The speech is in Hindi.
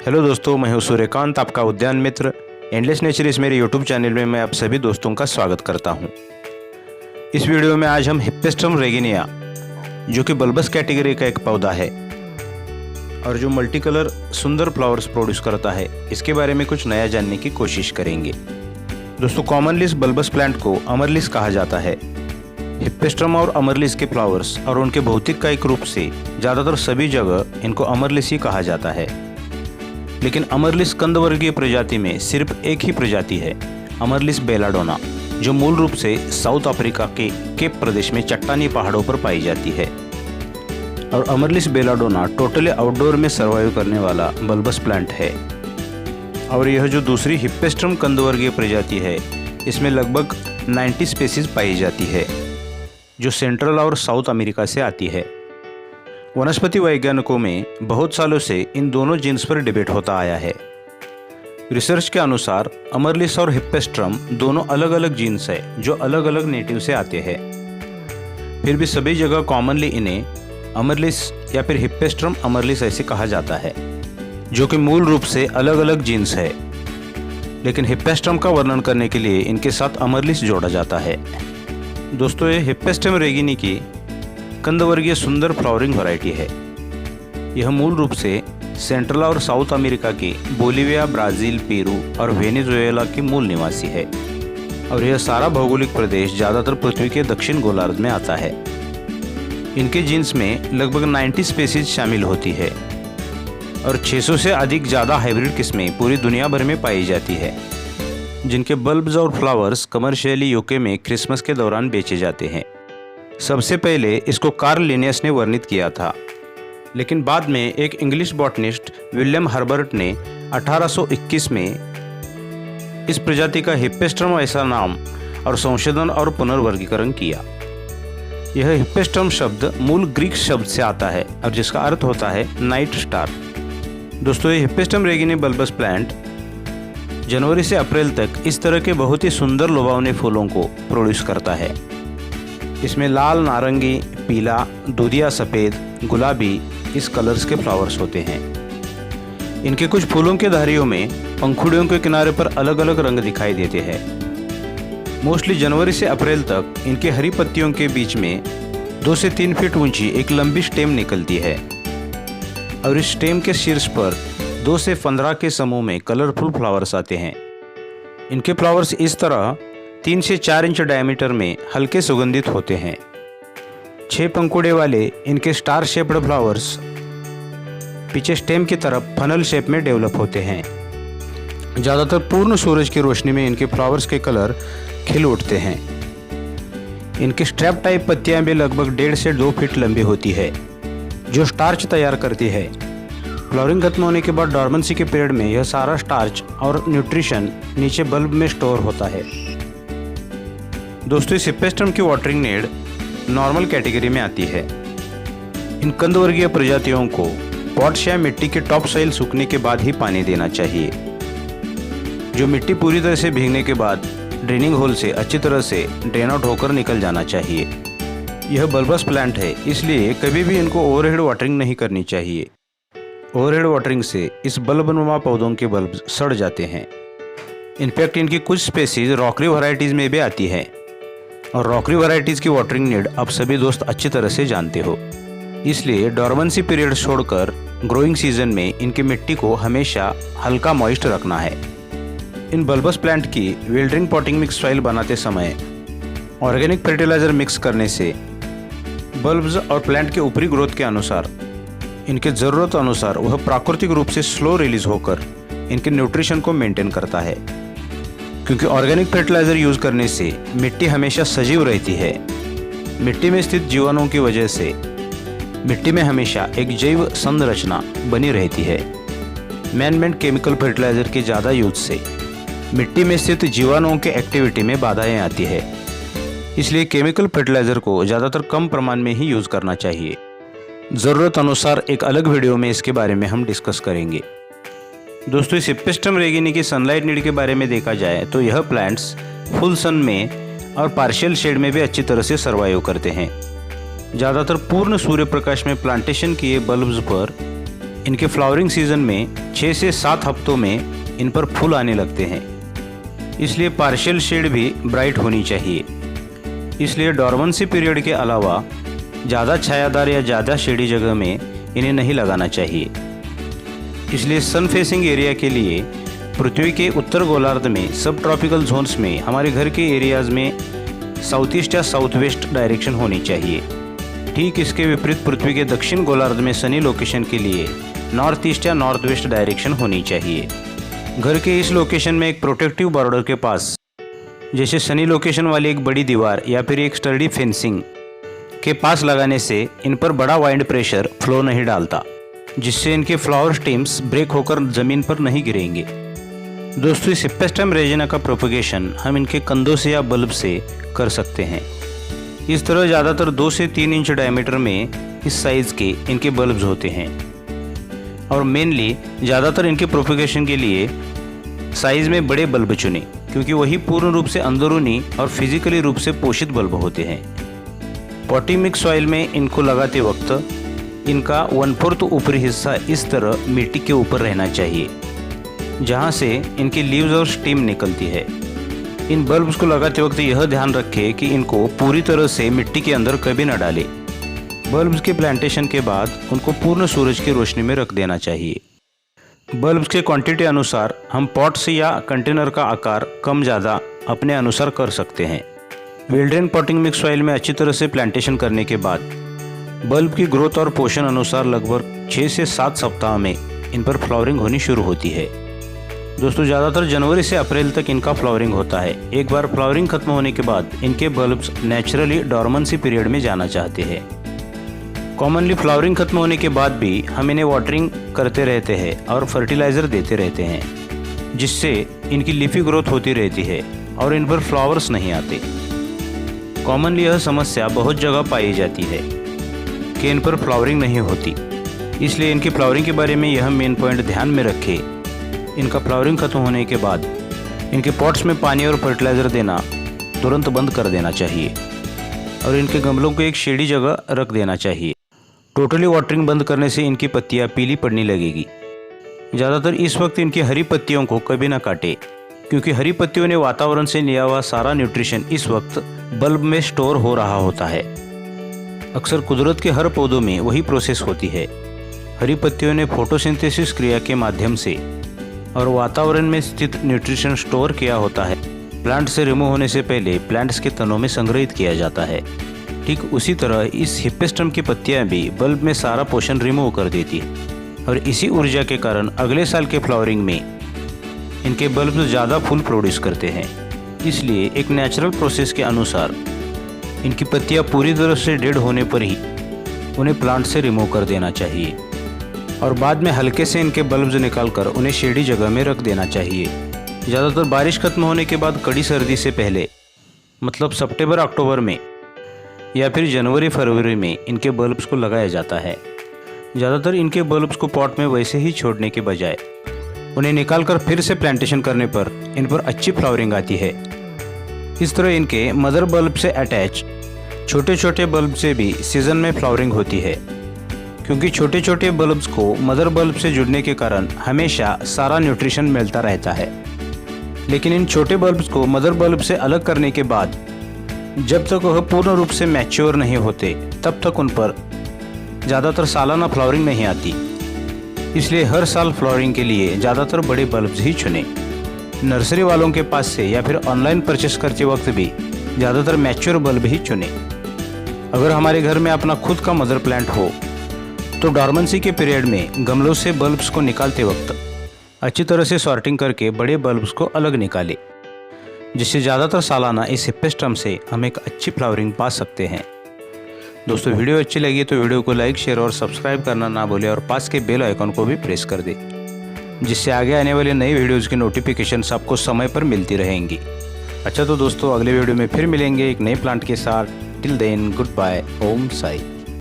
हेलो दोस्तों, मैं हूं सूर्यकांत, आपका उद्यान मित्र। एंडलेस नेचर इस मेरे यूट्यूब चैनल में मैं आप सभी दोस्तों का स्वागत करता हूं। इस वीडियो में आज हम हिप्पेस्ट्रम रेगिनिया, जो कि बल्बस कैटेगरी का एक पौधा है और जो मल्टी कलर सुंदर फ्लावर्स प्रोड्यूस करता है, इसके बारे में कुछ नया जानने की कोशिश करेंगे। दोस्तों, कॉमनली इस बल्बस प्लांट को अमरलिस कहा जाता है। हिप्पेस्ट्रम और अमरलिस के फ्लावर्स और उनके भौतिक कायिक रूप से ज़्यादातर सभी जगह इनको अमरलिस ही कहा जाता है, लेकिन अमरलिस कंदवर्गीय प्रजाति में सिर्फ एक ही प्रजाति है, अमरलिस बेलाडोना, जो मूल रूप से साउथ अफ्रीका के केप प्रदेश में चट्टानी पहाड़ों पर पाई जाती है। और अमरलिस बेलाडोना टोटली आउटडोर में सर्वाइव करने वाला बल्बस प्लांट है। और यह जो दूसरी हिप्पेस्ट्रम कंदवर्गीय प्रजाति है, इसमें लगभग 90 स्पीसीज पाई जाती है, जो सेंट्रल और साउथ अमेरिका से आती है। वनस्पति वैज्ञानिकों में बहुत सालों से इन दोनों जीन्स पर डिबेट होता आया है। रिसर्च के अनुसार अमरलिस और हिप्पेस्ट्रम दोनों अलग अलग जीन्स है, जो अलग अलग नेटिव से आते हैं। फिर भी सभी जगह कॉमनली इन्हें अमरलिस या फिर हिप्पेस्ट्रम अमरलिस ऐसे कहा जाता है, जो कि मूल रूप से अलग अलग जीन्स है। लेकिन हिप्पेस्ट्रम का वर्णन करने के लिए इनके साथ अमरलिस जोड़ा जाता है। दोस्तों, ये हिप्पेस्ट्रम रेगिनी की कंदवर्गीय सुंदर फ्लावरिंग वैरायटी है। यह मूल रूप से सेंट्रल और साउथ अमेरिका के बोलिविया, ब्राज़ील, पेरू और वेनेजुएला के मूल निवासी है। और यह सारा भौगोलिक प्रदेश ज़्यादातर पृथ्वी के दक्षिण गोलार्ध में आता है। इनके जीन्स में लगभग 90 स्पीसीज शामिल होती है और 600 से अधिक ज़्यादा हाइब्रिड किस्में पूरी दुनिया भर में पाई जाती है, जिनके बल्ब्स और फ्लावर्स कमर्शियली यूके में क्रिसमस के दौरान बेचे जाते हैं। सबसे पहले इसको कार्ल लिनियस ने वर्णित किया था, लेकिन बाद में एक इंग्लिश बॉटनिस्ट विलियम हर्बर्ट ने 1821 में इस प्रजाति का हिप्पेस्ट्रम ऐसा नाम और संशोधन और पुनर्वर्गीकरण किया। यह हिप्पेस्ट्रम शब्द मूल ग्रीक शब्द से आता है और जिसका अर्थ होता है नाइट स्टार। दोस्तों, ये हिप्पेस्ट्रम रेगिनी बल्बस प्लांट जनवरी से अप्रैल तक इस तरह के बहुत ही सुंदर लुभावने फूलों को प्रोड्यूस करता है। इसमें लाल, नारंगी, पीला, दूधिया सफ़ेद, गुलाबी इस कलर्स के फ्लावर्स होते हैं। इनके कुछ फूलों के धारियों में पंखुड़ियों के किनारे पर अलग अलग रंग दिखाई देते हैं। मोस्टली जनवरी से अप्रैल तक इनके हरी पत्तियों के बीच में 2 से 3 फीट ऊंची एक लंबी स्टेम निकलती है और इस स्टेम के शीर्ष पर 2 से 15 के समूह में कलरफुल फ्लावर्स आते हैं। इनके फ्लावर्स इस तरह 3 से 4 इंच डायमीटर में हल्के सुगंधित होते हैं। 6 पंखुड़े वाले इनके स्टार शेप्ड फ्लावर्स पीछे स्टेम की तरफ फनल शेप में डेवलप होते हैं। ज़्यादातर पूर्ण सूरज की रोशनी में इनके फ्लावर्स के कलर खिल उठते हैं। इनकी स्ट्रैप टाइप पत्तियां भी लगभग 1.5 से 2 फीट लंबी होती है, जो स्टार्च तैयार करती है। फ्लावरिंग खत्म होने के बाद डॉर्मेंसी के पीरियड में यह सारा स्टार्च और न्यूट्रिशन नीचे बल्ब में स्टोर होता है। दोस्तों, इस हिप्पेस्ट्रम की वाटरिंग नीड नॉर्मल कैटेगरी में आती है। इन कंदवर्गीय प्रजातियों को पॉट्स या मिट्टी के टॉप सॉइल सूखने के बाद ही पानी देना चाहिए। जो मिट्टी पूरी तरह से भीगने के बाद ड्रेनिंग होल से अच्छी तरह से ड्रेन आउट होकर निकल जाना चाहिए। यह बल्बस प्लांट है, इसलिए कभी भी इनको ओवरहेड वाटरिंग नहीं करनी चाहिए। ओवरहेड वाटरिंग से इस बल्बनुमा पौधों के बल्ब सड़ जाते हैं। इनफैक्ट इनकी कुछ स्पेसीज रॉकरी वैरायटीज़ में भी आती है और रॉकरी वैरायटीज़ की वाटरिंग नीड आप सभी दोस्त अच्छी तरह से जानते हो। इसलिए डॉर्मेंसी पीरियड छोड़कर ग्रोइंग सीजन में इनकी मिट्टी को हमेशा हल्का मॉइस्ट रखना है। इन बल्बस प्लांट की विल्डरिंग पॉटिंग मिक्स सॉइल बनाते समय ऑर्गेनिक फर्टिलाइजर मिक्स करने से बल्ब्स और प्लांट के ऊपरी ग्रोथ के अनुसार इनके ज़रूरत अनुसार वह प्राकृतिक रूप से स्लो रिलीज होकर इनके न्यूट्रिशन को मेंटेन करता है। क्योंकि ऑर्गेनिक फर्टिलाइजर यूज़ करने से मिट्टी हमेशा सजीव रहती है। मिट्टी में स्थित जीवाणुओं की वजह से मिट्टी में हमेशा एक जैव संरचना बनी रहती है। मैन मेड केमिकल फर्टिलाइजर के ज़्यादा यूज से मिट्टी में स्थित जीवाणुओं के एक्टिविटी में बाधाएं आती है। इसलिए केमिकल फर्टिलाइजर को ज़्यादातर कम प्रमाण में ही यूज़ करना चाहिए। ज़रूरत अनुसार एक अलग वीडियो में इसके बारे में हम डिस्कस करेंगे। दोस्तों, इस हिप्पेस्ट्रम रेगिनी की सनलाइट नीड के बारे में देखा जाए तो यह प्लांट्स फुल सन में और पार्शियल शेड में भी अच्छी तरह से सर्वाइव करते हैं। ज़्यादातर पूर्ण सूर्य प्रकाश में प्लांटेशन किए बल्ब्स पर इनके फ्लावरिंग सीजन में 6 से 7 हफ्तों में इन पर फूल आने लगते हैं। इसलिए पार्शियल शेड भी ब्राइट होनी चाहिए। इसलिए डॉर्मेंसी पीरियड के अलावा ज़्यादा छायादार या ज़्यादा शेडी जगह में इन्हें नहीं लगाना चाहिए। इसलिए सन फेसिंग एरिया के लिए पृथ्वी के उत्तर गोलार्ध में सब ट्रॉपिकल जोन्स में हमारे घर के एरियाज़ में साउथ ईस्ट या साउथ वेस्ट डायरेक्शन होनी चाहिए। ठीक इसके विपरीत पृथ्वी के दक्षिण गोलार्ध में सनी लोकेशन के लिए नॉर्थ ईस्ट या नॉर्थ वेस्ट डायरेक्शन होनी चाहिए। घर के इस लोकेशन में एक प्रोटेक्टिव बॉर्डर के पास जैसे सनी लोकेशन वाली एक बड़ी दीवार या फिर एक स्टडी फेंसिंग के पास लगाने से इन पर बड़ा वाइंड प्रेशर फ्लो नहीं डालता, जिससे इनके फ्लावर स्टेम्स ब्रेक होकर ज़मीन पर नहीं गिरेंगे। दोस्तों, इस हिप्पेस्टम रेजिना का प्रोपगेशन हम इनके कंदों से या बल्ब से कर सकते हैं। इस तरह ज़्यादातर 2 से 3 इंच डायमीटर में इस साइज़ के इनके बल्ब्स होते हैं और मेनली ज़्यादातर इनके प्रोपगेशन के लिए साइज़ में बड़े बल्ब चुनें, क्योंकि वही पूर्ण रूप से अंदरूनी और फिजिकली रूप से पोषित बल्ब होते हैं। पॉटिंग मिक्स सॉइल में इनको लगाते वक्त इनका 1/4 ऊपरी हिस्सा इस तरह मिट्टी के ऊपर रहना चाहिए, जहां से इनकी लीव्स और स्टीम निकलती है। इन बल्ब्स को लगाते वक्त यह ध्यान रखें कि इनको पूरी तरह से मिट्टी के अंदर कभी न डालें। बल्ब्स के प्लांटेशन के बाद उनको पूर्ण सूरज की रोशनी में रख देना चाहिए। बल्ब्स के क्वांटिटी अनुसार हम पॉट्स या कंटेनर का आकार कम ज़्यादा अपने अनुसार कर सकते हैं। Well drain potting mix soil में अच्छी तरह से प्लांटेशन करने के बाद बल्ब की ग्रोथ और पोषण अनुसार लगभग 6 से 7 सप्ताह में इन पर फ्लावरिंग होनी शुरू होती है। दोस्तों, ज़्यादातर जनवरी से अप्रैल तक इनका फ्लावरिंग होता है। एक बार फ्लावरिंग खत्म होने के बाद इनके बल्ब्स नेचुरली डॉर्मेंसी पीरियड में जाना चाहते हैं। कॉमनली फ्लावरिंग खत्म होने के बाद भी हम इन्हें वाटरिंग करते रहते हैं और फर्टिलाइज़र देते रहते हैं, जिससे इनकी लीफी ग्रोथ होती रहती है और इन पर फ्लावर्स नहीं आते। कॉमनली यह समस्या बहुत जगह पाई जाती है कि इन पर फ्लावरिंग नहीं होती। इसलिए इनकी फ्लावरिंग के बारे में यह मेन पॉइंट ध्यान में रखें। इनका फ्लावरिंग खत्म होने के बाद इनके पॉट्स में पानी और फर्टिलाइज़र देना तुरंत बंद कर देना चाहिए और इनके गमलों को एक शेडी जगह रख देना चाहिए। टोटली वाटरिंग बंद करने से इनकी पत्तियां पीली पड़ने लगेगी। ज़्यादातर इस वक्त इनकी हरी पत्तियों को कभी ना काटे, क्योंकि हरी पत्तियों ने वातावरण से लिया हुआ सारा न्यूट्रिशन इस वक्त बल्ब में स्टोर हो रहा होता है। अक्सर कुदरत के हर पौधों में वही प्रोसेस होती है। हरी पत्तियों ने फोटोसिंथेसिस क्रिया के माध्यम से और वातावरण में स्थित न्यूट्रिशन स्टोर किया होता है। प्लांट से रिमूव होने से पहले प्लांट्स के तनों में संग्रहित किया जाता है। ठीक उसी तरह इस हिप्पेस्टम की पत्तियां भी बल्ब में सारा पोषण रिमूव कर देती है और इसी ऊर्जा के कारण अगले साल के फ्लावरिंग में इनके बल्ब ज़्यादा फूल प्रोड्यूस करते हैं। इसलिए एक नेचुरल प्रोसेस के अनुसार इनकी पत्तियां पूरी तरह से डेड होने पर ही उन्हें प्लांट से रिमूव कर देना चाहिए और बाद में हल्के से इनके बल्ब्स निकालकर उन्हें शेडी जगह में रख देना चाहिए। ज़्यादातर बारिश खत्म होने के बाद कड़ी सर्दी से पहले, मतलब सितंबर अक्टूबर में या फिर जनवरी फरवरी में इनके बल्ब्स को लगाया जाता है। ज़्यादातर इनके बल्ब्स को पॉट में वैसे ही छोड़ने के बजाय उन्हें निकालकर फिर से प्लांटेशन करने पर इन पर अच्छी फ्लावरिंग आती है। इस तरह इनके मदर बल्ब से अटैच छोटे छोटे बल्ब से भी सीज़न में फ्लावरिंग होती है, क्योंकि छोटे छोटे बल्ब्स को मदर बल्ब से जुड़ने के कारण हमेशा सारा न्यूट्रिशन मिलता रहता है। लेकिन इन छोटे बल्ब्स को मदर बल्ब से अलग करने के बाद जब तक वह पूर्ण रूप से मैच्योर नहीं होते तब तक उन पर ज़्यादातर सालाना फ्लावरिंग नहीं आती। इसलिए हर साल फ्लावरिंग के लिए ज़्यादातर बड़े बल्ब्स ही चुनें। नर्सरी वालों के पास से या फिर ऑनलाइन परचेस करते वक्त भी ज़्यादातर मैच्योर बल्ब ही चुनें। अगर हमारे घर में अपना खुद का मदर प्लांट हो तो डॉर्मेंसी के पीरियड में गमलों से बल्ब्स को निकालते वक्त अच्छी तरह से सॉर्टिंग करके बड़े बल्ब्स को अलग निकालें, जिससे ज़्यादातर सालाना इस हिप्पेस्टम से हम एक अच्छी फ्लावरिंग पा सकते हैं। दोस्तों, वीडियो अच्छी लगी तो वीडियो को लाइक, शेयर और सब्सक्राइब करना ना भूलें और पास के बेल आइकन को भी प्रेस कर दें, जिससे आगे आने वाले नई वीडियोज़ की नोटिफिकेशंस आपको समय पर मिलती रहेंगी। अच्छा तो दोस्तों, अगले वीडियो में फिर मिलेंगे एक नए प्लांट के साथ। टिल देन, गुड बाय, ओम साई।